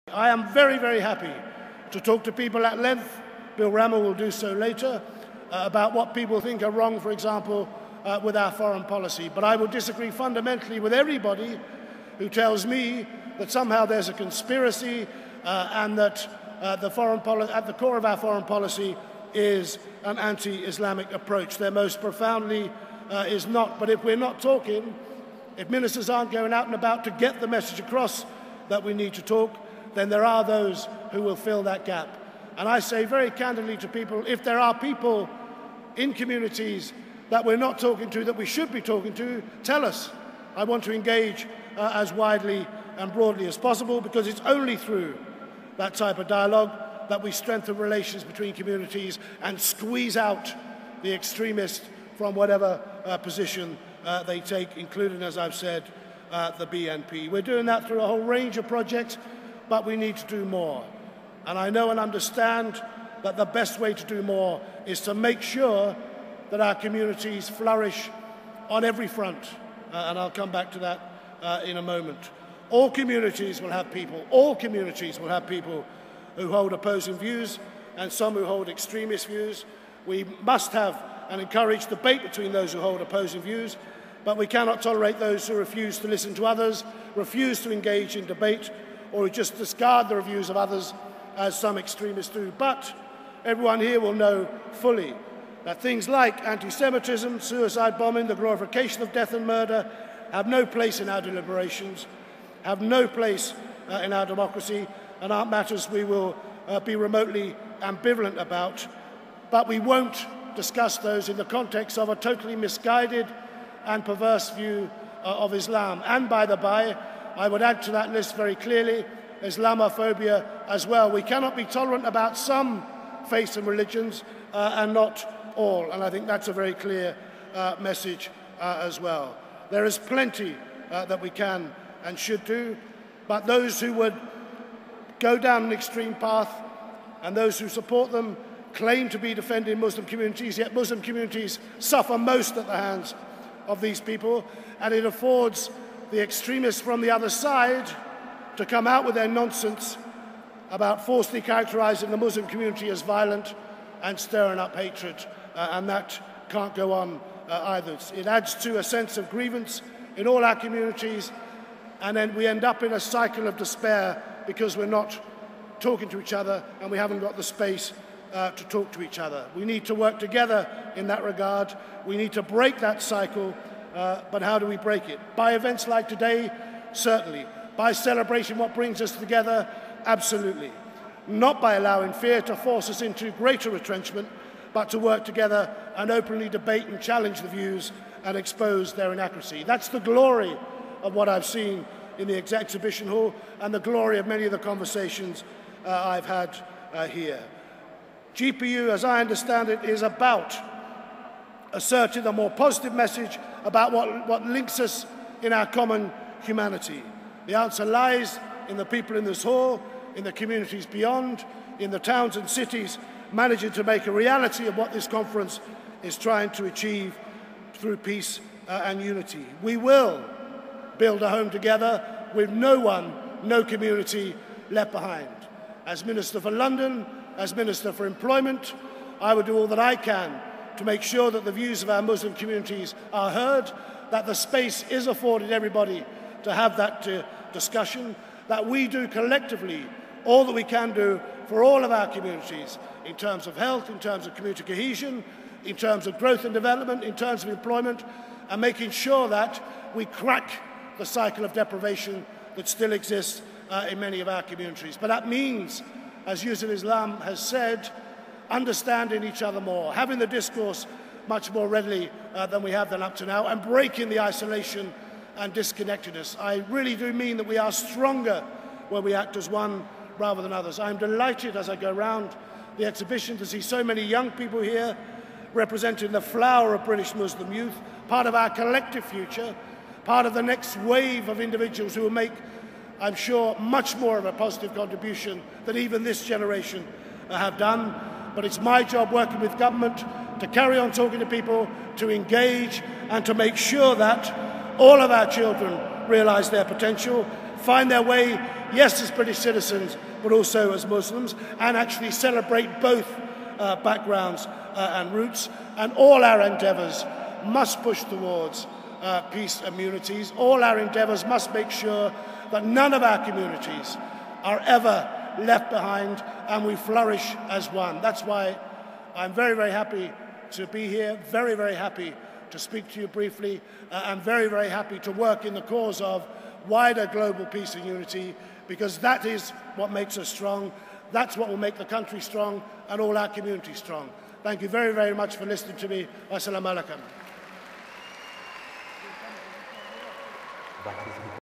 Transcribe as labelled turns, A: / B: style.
A: I am very, very happy to talk to people at length. Bill Rammer will do so later, about what people think are wrong, for example, with our foreign policy. But I will disagree fundamentally with everybody who tells me that somehow there's a conspiracy and that at the core of our foreign policy is an anti-Islamic approach. There most profoundly is not. But if we're not talking, if ministers aren't going out and about to get the message across that we need to talk, then there are those who will fill that gap. And I say very candidly to people, if there are people in communities that we're not talking to, that we should be talking to, tell us. I want to engage as widely and broadly as possible, because it's only through that type of dialogue that we strengthen relations between communities and squeeze out the extremists from whatever position they take, including, as I've said, the BNP. We're doing that through a whole range of projects, but we need to do more. And I know and understand that the best way to do more is to make sure that our communities flourish on every front. And I'll come back to that in a moment. All communities will have people who hold opposing views and some who hold extremist views. We must have and encourage debate between those who hold opposing views, but we cannot tolerate those who refuse to listen to others, refuse to engage in debate, or who just discard the views of others, as some extremists do. But everyone here will know fully that things like anti-Semitism, suicide bombing, the glorification of death and murder have no place in our deliberations, have no place in our democracy, and aren't matters we will be remotely ambivalent about. But we won't discuss those in the context of a totally misguided and perverse view of Islam. And by the by, I would add to that list very clearly Islamophobia as well. We cannot be tolerant about some faiths and religions and not all. And I think that's a very clear message as well. There is plenty that we can and should do, but those who would go down an extreme path and those who support them claim to be defending Muslim communities, yet Muslim communities suffer most at the hands of these people, and it affords the extremists from the other side to come out with their nonsense about falsely characterizing the Muslim community as violent and stirring up hatred, and that can't go on either. It adds to a sense of grievance in all our communities, and then we end up in a cycle of despair because we're not talking to each other and we haven't got the space to talk to each other. We need to work together in that regard. We need to break that cycle, but how do we break it? By events like today, certainly. By celebrating what brings us together, absolutely. Not by allowing fear to force us into greater retrenchment, but to work together and openly debate and challenge the views and expose their inaccuracy. That's the glory of what I've seen in the exhibition hall and the glory of many of the conversations I've had here. GPU, as I understand it, is about asserting a more positive message about what links us in our common humanity. The answer lies in the people in this hall, in the communities beyond, in the towns and cities, managing to make a reality of what this conference is trying to achieve through peace and unity. We will build a home together with no one, no community left behind. As Minister for London, as Minister for Employment, I will do all that I can to make sure that the views of our Muslim communities are heard, that the space is afforded everybody to have that discussion, that we do collectively all that we can do for all of our communities in terms of health, in terms of community cohesion, in terms of growth and development, in terms of employment, and making sure that we crack the cycle of deprivation that still exists in many of our communities. But that means, as Yusuf Islam has said, understanding each other more, having the discourse much more readily than we have done up to now, and breaking the isolation and disconnectedness. I really do mean that we are stronger when we act as one rather than others. I'm delighted as I go around the exhibition to see so many young people here representing the flower of British Muslim youth, part of our collective future, part of the next wave of individuals who will make, I'm sure, much more of a positive contribution than even this generation have done. But it's my job, working with government, to carry on talking to people, to engage, and to make sure that all of our children realise their potential, find their way yes, as British citizens, but also as Muslims, and actually celebrate both backgrounds and roots. And all our endeavours must push towards peace and communities. All our endeavours must make sure that none of our communities are ever left behind and we flourish as one. That's why I'm very, very happy to be here, very, very happy to speak to you briefly. I'm very, very happy to work in the cause of wider global peace and unity, because that is what makes us strong. That's what will make the country strong and all our communities strong. Thank you very, very much for listening to me. Wassalamu alaikum.